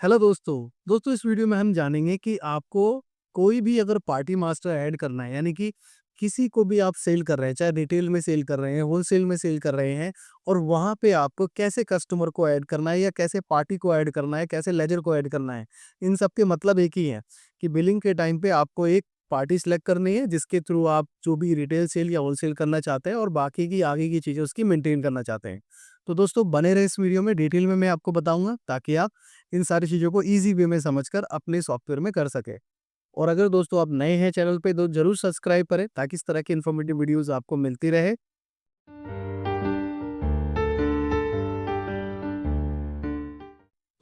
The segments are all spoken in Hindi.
हेलो दोस्तों इस वीडियो में हम जानेंगे कि आपको कोई भी अगर पार्टी मास्टर ऐड करना है, यानी कि किसी को भी आप सेल कर रहे हैं, चाहे रिटेल में सेल कर रहे हैं, होलसेल में सेल कर रहे हैं, और वहाँ पे आपको कैसे कस्टमर को ऐड करना है या कैसे पार्टी को ऐड करना है, कैसे लेजर को ऐड करना है। इन सब के मतलब एक ही है कि बिलिंग के टाइम पे आपको एक पार्टी सिलेक्ट करनी है जिसके थ्रू आप जो भी रिटेल सेल या होलसेल करना चाहते हैं और बाकी की आगे की चीज़ें उसकी मेंटेन करना चाहते हैं। तो दोस्तों बने रहे इस वीडियो में, डिटेल में मैं आपको बताऊंगा ताकि आप इन सारी चीज़ों को ईज़ी वे में समझकर अपने सॉफ्टवेयर में कर सकें। और अगर दोस्तों आप नए हैं चैनल पे तो ज़रूर सब्सक्राइब करें ताकि इस तरह की इन्फॉर्मेटिव वीडियोज़ आपको मिलती रहे।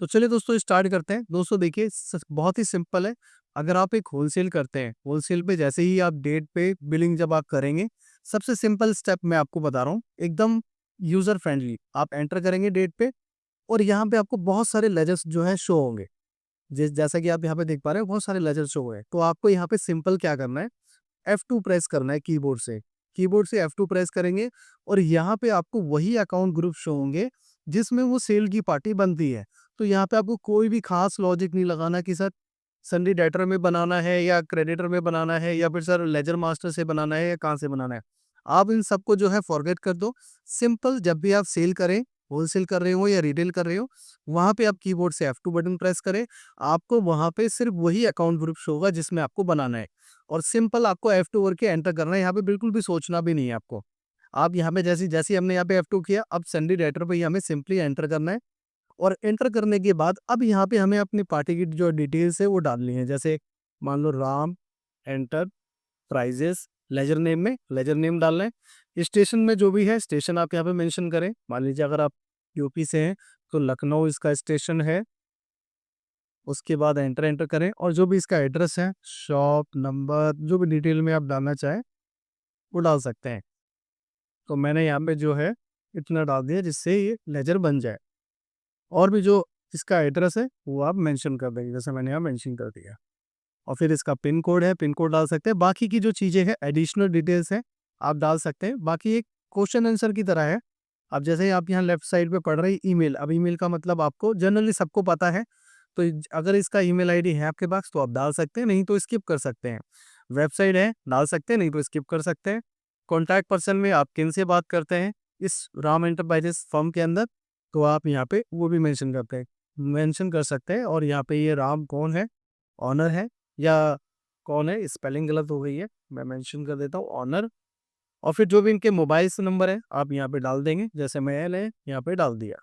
तो चलिए दोस्तों स्टार्ट करते हैं। दोस्तों देखिए बहुत ही सिंपल है। अगर आप एक होलसेल करते हैं, होलसेल पे जैसे ही आप डेट पे बिलिंग जब आप करेंगे, सबसे सिंपल स्टेप मैं आपको बता रहा हूँ, एकदम यूज़र फ्रेंडली। आप एंटर करेंगे डेट पे और यहाँ पे आपको बहुत सारे लेजर्स जो है शो होंगे। जैसा कि आप यहाँ पे देख पा रहे हो बहुत सारे लेजर शो हुए हैं। तो आपको यहाँ पे सिंपल क्या करना है, F2 प्रेस करना है कीबोर्ड से। कीबोर्ड से F2 प्रेस करेंगे और यहाँ पे आपको वही अकाउंट ग्रुप शो होंगे जिसमें वो सेल की पार्टी बनती है। तो यहाँ पे आपको कोई भी खास लॉजिक नहीं लगाना कि सर सन्डी डेटर में बनाना है या क्रेडिटर में बनाना है या फिर सर लेजर मास्टर से बनाना है या कहाँ से बनाना है। आप इन सबको जो है फॉरगेट कर दो। सिंपल जब भी आप सेल करें, होलसेल कर रहे हो या रिटेल कर रहे हो, वहाँ पे आप कीबोर्ड से F2 बटन प्रेस करें। आपको वहाँ पे सिर्फ वही अकाउंट ग्रुप शो होगा जिसमें आपको बनाना है। और सिंपल आपको F2 करके एंटर करना है। यहाँ पे बिल्कुल भी सोचना भी नहीं है आपको। आप यहाँ पे जैसे जैसे हमने यहाँ पे F2 किया, अब सन्डी डेटर पे ही हमें सिंपली एंटर करना है। और एंटर करने के बाद अब यहाँ पे हमें अपनी पार्टी की जो डिटेल्स है वो डालनी है। जैसे मान लो Ram enterprises, ledger name में लेजर नेम डालना है। स्टेशन में जो भी है स्टेशन आप यहाँ पे मेंशन करें। मान लीजिए अगर आप यूपी से हैं तो लखनऊ इसका स्टेशन है। उसके बाद एंटर एंटर करें और जो भी इसका एड्रेस है, शॉप नंबर, जो भी डिटेल में आप डालना चाहें वो डाल सकते हैं। तो मैंने यहाँ पे जो है इतना डाल दिया जिससे ये लेजर बन जाए। और भी जो इसका एड्रेस है वो आप मेंशन कर देंगे, जैसे मैंने यहाँ मेंशन कर दिया। और फिर इसका पिन कोड है, पिन कोड डाल सकते हैं। बाकी की जो चीज़ें हैं एडिशनल डिटेल्स हैं आप डाल सकते हैं। बाकी एक क्वेश्चन आंसर की तरह है। अब जैसे ही आप यहाँ लेफ्ट साइड पे पढ़ रहे हैं ईमेल, अब ईमेल का मतलब आपको जनरली सबको पता है। तो अगर इसका ईमेल आईडी है आपके पास तो आप डाल सकते हैं, नहीं तो स्किप कर सकते हैं। वेबसाइट है डाल सकते हैं, नहीं तो स्किप कर सकते हैं। कॉन्टैक्ट पर्सन में आप किन से बात करते हैं इस राम एंटरप्राइजेस फर्म के अंदर, तो आप यहाँ पे वो भी मेंशन कर सकते हैं। और यहाँ पे ये राम कौन है, ऑनर है या कौन है, स्पेलिंग गलत हो गई है, मैं मेंशन कर देता हूँ ऑनर। और फिर जो भी इनके मोबाइल से नंबर है आप यहाँ पे डाल देंगे, जैसे मेल है यहाँ पे डाल दिया।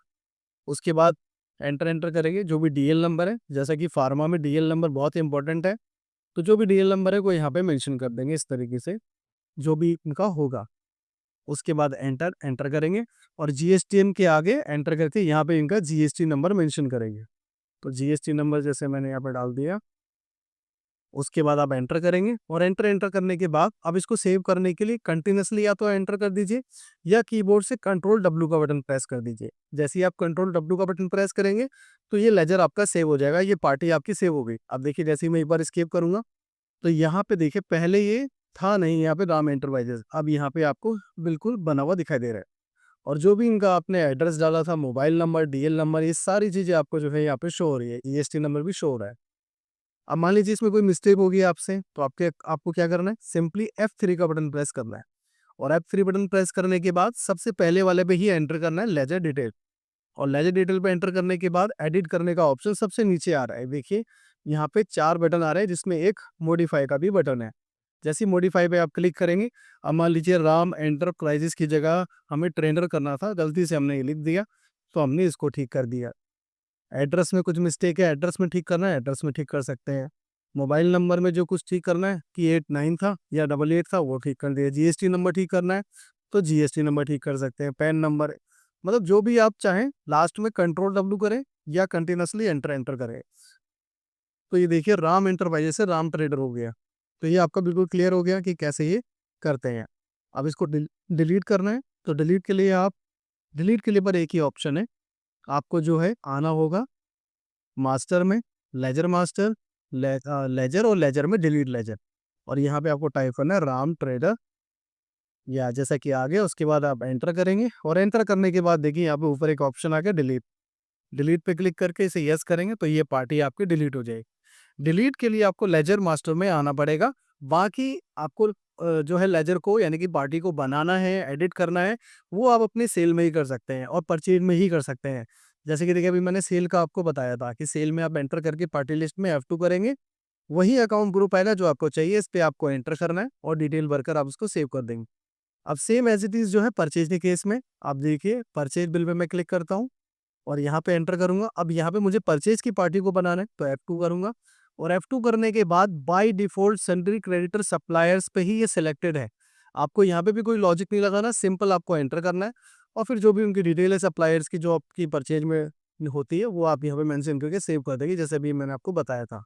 उसके बाद एंटर एंटर करेंगे जो भी डीएल नंबर है, जैसा कि फार्मा में डीएल नंबर बहुत इंपॉर्टेंट है। तो जो भी डीएल नंबर है वो यहाँ पे मेंशन कर देंगे इस तरीके से, जो भी इनका होगा। उसके बाद एंटर एंटर करेंगे और जीएसटीएन के आगे एंटर करके यहाँ पे इनका जीएसटी नंबर मेंशन करेंगे। तो जीएसटी नंबर जैसे मैंने यहाँ पे डाल दिया। उसके बाद आप एंटर करेंगे और एंटर एंटर करने के बाद अब इसको सेव करने के लिए कंटिन्यूअसली या तो एंटर कर दीजिए या कीबोर्ड से कंट्रोल डब्ल्यू का बटन प्रेस कर दीजिए। जैसे ही आप कंट्रोल डब्ल्यू का बटन प्रेस करेंगे तो ये लेजर आपका सेव हो जाएगा, ये पार्टी आपकी सेव हो गई। अब देखिए जैसे ही मैं एक बार स्केप करूंगा तो यहाँ पे देखिए पहले ये था नहीं, यहाँ पे राम एंटरप्राइजेस, अब यहाँ पे आपको बिल्कुल बना हुआ दिखाई दे रहा है। और जो भी इनका आपने एड्रेस डाला था, मोबाइल नंबर, डीएल नंबर, ये सारी चीजें आपको जो है यहाँ पे शो हो रही है। ईएसटी नंबर भी शो हो रहा है। अब मान लीजिए इसमें कोई मिस्टेक होगी आपसे तो आपको क्या करना है, सिंपली F3 का बटन प्रेस करना है। और F3 बटन प्रेस करने के बाद सबसे पहले वाले पे ही एंटर करना है लेजर डिटेल। और लेजर डिटेल पे एंटर करने के बाद एडिट करने का ऑप्शन सबसे नीचे आ रहा है। देखिए यहाँ पे 4 बटन आ रहे हैं जिसमें एक मॉडिफाई का भी बटन है। जैसे ही मॉडिफाई पे आप क्लिक करेंगे, अब मान लीजिए राम एंटरप्राइजेस की जगह हमें ट्रेनर करना था, गलती से हमने ये लिख दिया तो हमने इसको ठीक कर दिया। एड्रेस में कुछ मिस्टेक है, एड्रेस में ठीक करना है, एड्रेस में ठीक कर सकते हैं। मोबाइल नंबर में जो कुछ ठीक करना है कि 89 था या 88 था वो ठीक कर दिया। जीएसटी नंबर ठीक करना है तो जीएसटी नंबर ठीक कर सकते हैं। पैन नंबर, मतलब जो भी आप चाहें लास्ट में कंट्रोल डब्ल्यू करें या कंटिन्यूसली एंटर एंटर करें। तो ये देखिए राम एंटरप्राइजेस से राम ट्रेडर हो गया। तो ये आपका बिल्कुल क्लियर हो गया कि कैसे ये करते हैं। अब इसको डिलीट करना है तो डिलीट के लिए आप डिलीट के लिए पर एक ही ऑप्शन है, आपको जो है आना होगा मास्टर में, लेजर मास्टर, लेजर और लेजर में डिलीट लेजर। और यहाँ पे आपको टाइप करना है राम ट्रेडर, या जैसा कि आ गया। उसके बाद आप एंटर करेंगे और एंटर करने के बाद देखिए यहाँ पे ऊपर एक ऑप्शन आ गया डिलीट। डिलीट पे क्लिक करके इसे यस करेंगे तो ये पार्टी आपकी डिलीट हो जाएगी। डिलीट के लिए आपको लेजर मास्टर में आना पड़ेगा। बाकी आपको जो है लेजर को यानी कि पार्टी को बनाना है, एडिट करना है, वो आप अपने सेल में ही कर सकते हैं और परचेज में ही कर सकते हैं। जैसे कि देखिए अभी मैंने सेल का आपको बताया था कि सेल में आप एंटर करके पार्टी लिस्ट में F2 करेंगे। वही अकाउंट ग्रुप आएगा जो आपको चाहिए, इस पे आपको एंटर करना है और डिटेल भरकर आप उसको सेव कर देंगे। अब सेम एज़ इट इज़ जो है परचेज के केस में आप देखिए परचेज बिल पे मैं क्लिक करता हूँ और यहाँ पे एंटर करूँगा। अब यहाँ पे मुझे परचेज़ की पार्टी को बनाना है तो F2 करूँगा और F2 करने के बाद by default sundry creditor suppliers पे ही ये सिलेक्टेड है। आपको यहाँ पे भी कोई लॉजिक नहीं लगाना, सिंपल आपको एंटर करना है और फिर जो भी उनकी डिटेल है सप्लायर्स की जो आपकी परचेज में होती है वो आप यहाँ पे मेंशन करके सेव कर देंगे जैसे अभी मैंने आपको बताया था।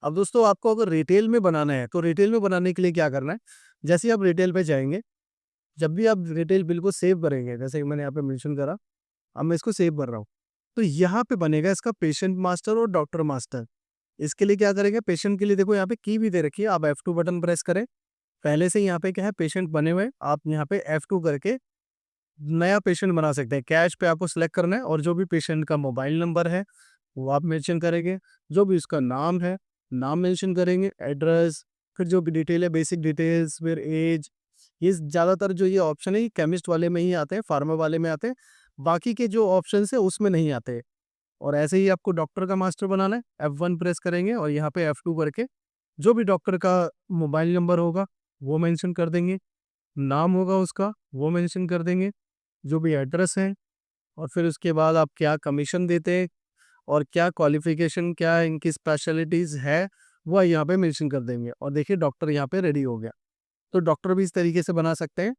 अब दोस्तों आपको अगर रिटेल में बनाना है तो रिटेल में बनाने के लिए क्या करना है, जैसे ही आप रिटेल पे जाएँगे, जब भी आप रिटेल बिल को सेव करेंगे, जैसे कि मैंने यहाँ पे मेंशन करा, अब मैं इसको सेव कर रहा हूँ। तो यहाँ पे बनेगा इसका पेशेंट मास्टर और डॉक्टर मास्टर। इसके लिए क्या करेंगे, पेशेंट के लिए देखो यहाँ पे की भी दे रखी है, आप F2 बटन प्रेस करें। पहले से यहाँ पे क्या है पेशेंट बने हुए हैं, आप यहाँ पे F2 करके नया पेशेंट बना सकते हैं। कैश पे आपको सिलेक्ट करना है और जो भी पेशेंट का मोबाइल नंबर है, वो आप मेंशन करेंगे। जो भी उसका नाम है, नाम मेंशन करेंगे, एड्रेस, फिर जो भी डिटेल है, बेसिक डिटेल्स, फिर ऐज, ये ज़्यादातर जो ये ऑप्शन है ये केमिस्ट वाले में ही आते हैं, फार्मा वाले में आते हैं। बाकी के जो ऑप्शंस है उसमें नहीं आते। और ऐसे ही आपको डॉक्टर का मास्टर बनाना है, F1 प्रेस करेंगे और यहाँ पे F2 करके जो भी डॉक्टर का मोबाइल नंबर होगा, वो मेंशन कर देंगे। नाम होगा उसका, वो मेंशन कर देंगे। जो भी एड्रेस है और फिर उसके बाद आप क्या कमीशन देते हैं और क्या क्वालिफ़िकेशन, क्या इनकी स्पेशलिटीज़ है, वो यहाँ पे मेंशन कर देंगे और देखिए डॉक्टर यहाँ पे रेडी हो गया। तो डॉक्टर भी इस तरीके से बना सकते हैं।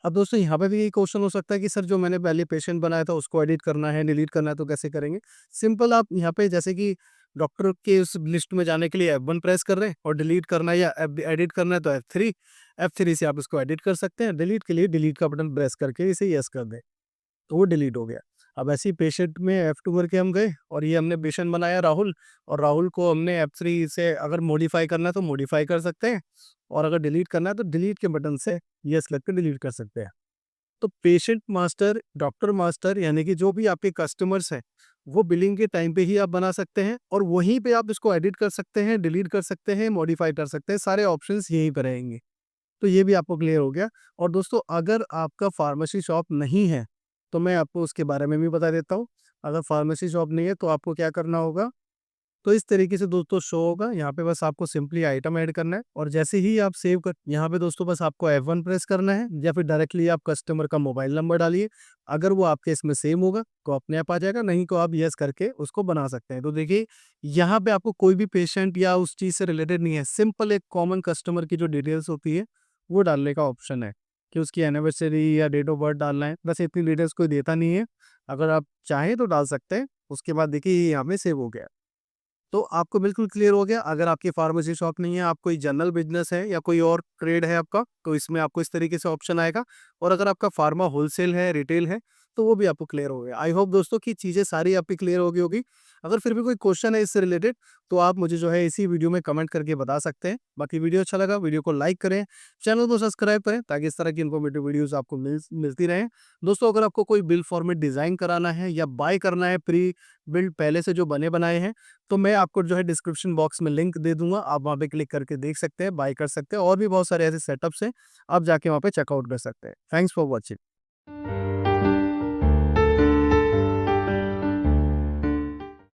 अब दोस्तों यहाँ पे भी यही क्वेश्चन हो सकता है कि सर जो मैंने पहले पेशेंट बनाया था उसको एडिट करना है, डिलीट करना है तो कैसे करेंगे? सिंपल आप यहाँ पे जैसे कि डॉक्टर के उस लिस्ट में जाने के लिए F1 प्रेस कर रहे हैं और डिलीट करना है या एडिट करना है तो F3, F3 से आप इसको एडिट कर सकते हैं। डिलीट के लिए डिलीट का बटन प्रेस करके इसे यस कर दें। तो वो डिलीट हो गया। अब ऐसे ही पेशेंट में F2 करके हम गए और ये हमने पेशेंट बनाया राहुल और राहुल को हमने F3 से अगर मॉडिफ़ाई करना है तो मॉडिफ़ाई कर सकते हैं और अगर डिलीट करना है तो डिलीट के बटन से यस लग के डिलीट कर सकते हैं। तो पेशेंट मास्टर, डॉक्टर मास्टर यानी कि जो भी आपके कस्टमर्स हैं, वो बिलिंग के टाइम पे ही आप बना सकते हैं और वहीं पे आप इसको एडिट कर सकते हैं, डिलीट कर सकते हैं, मॉडिफ़ाई कर सकते हैं, सारे ऑप्शंस यहीं पे रहेंगे। तो ये भी आपको क्लियर हो गया। और दोस्तों अगर आपका फार्मेसी शॉप नहीं है, तो मैं आपको उसके बारे में भी बता देता हूँ। अगर फार्मेसी शॉप नहीं है तो आपको क्या करना होगा, तो इस तरीके से दोस्तों शो होगा। यहाँ पे बस आपको सिंपली आइटम ऐड करना है और जैसे ही आप सेव कर यहाँ पे दोस्तों बस आपको F1 प्रेस करना है या फिर डायरेक्टली आप कस्टमर का मोबाइल नंबर डालिए। अगर वो आपके इसमें सेम होगा तो अपने आप आ जाएगा, नहीं तो आप यस करके उसको बना सकते हैं। तो देखिए यहाँ पे आपको कोई भी पेशेंट या उस चीज़ से रिलेटेड नहीं है, सिंपल एक कॉमन कस्टमर की जो डिटेल्स होती है वो डालने का ऑप्शन है कि उसकी एनिवर्सरी या डेट ऑफ बर्थ डालना है। बस इतनी डिटेल्स कोई देता नहीं है। अगर आप चाहें तो डाल सकते हैं। उसके बाद देखिए ये यहाँ पे सेव हो गया। तो आपको बिल्कुल क्लियर हो गया। अगर आपकी फार्मेसी शॉप नहीं है, आप कोई जनरल बिज़नेस है या कोई और ट्रेड है आपका, तो इसमें आपको इस तरीके से ऑप्शन आएगा। और अगर आपका फार्मा होलसेल है, रिटेल है, तो वो भी आपको क्लियर हो गया। आई होप दोस्तों कि चीज़ें सारी आपकी क्लियर हो गई होगी। अगर फिर भी कोई क्वेश्चन है इससे रिलेटेड, तो आप मुझे जो है इसी वीडियो में कमेंट करके बता सकते हैं। बाकी वीडियो अच्छा लगा, वीडियो को लाइक करें, चैनल को सब्सक्राइब करें ताकि इस तरह की इन्फॉर्मेटिव वीडियोज़ आपको मिलती रहें। दोस्तों अगर आपको कोई बिल फॉर्मेट डिज़ाइन कराना है या बाय करना है प्री बिल्ड पहले से जो बने बनाए हैं, तो मैं आपको जो है डिस्क्रिप्शन बॉक्स में लिंक दे दूँगा, आप वहाँ पे क्लिक करके देख सकते हैं, बाय कर सकते हैं और भी बहुत सारे ऐसे सेटअप्स हैं, आप जाके वहाँ पे चेकआउट कर सकते हैं। Thanks for watching.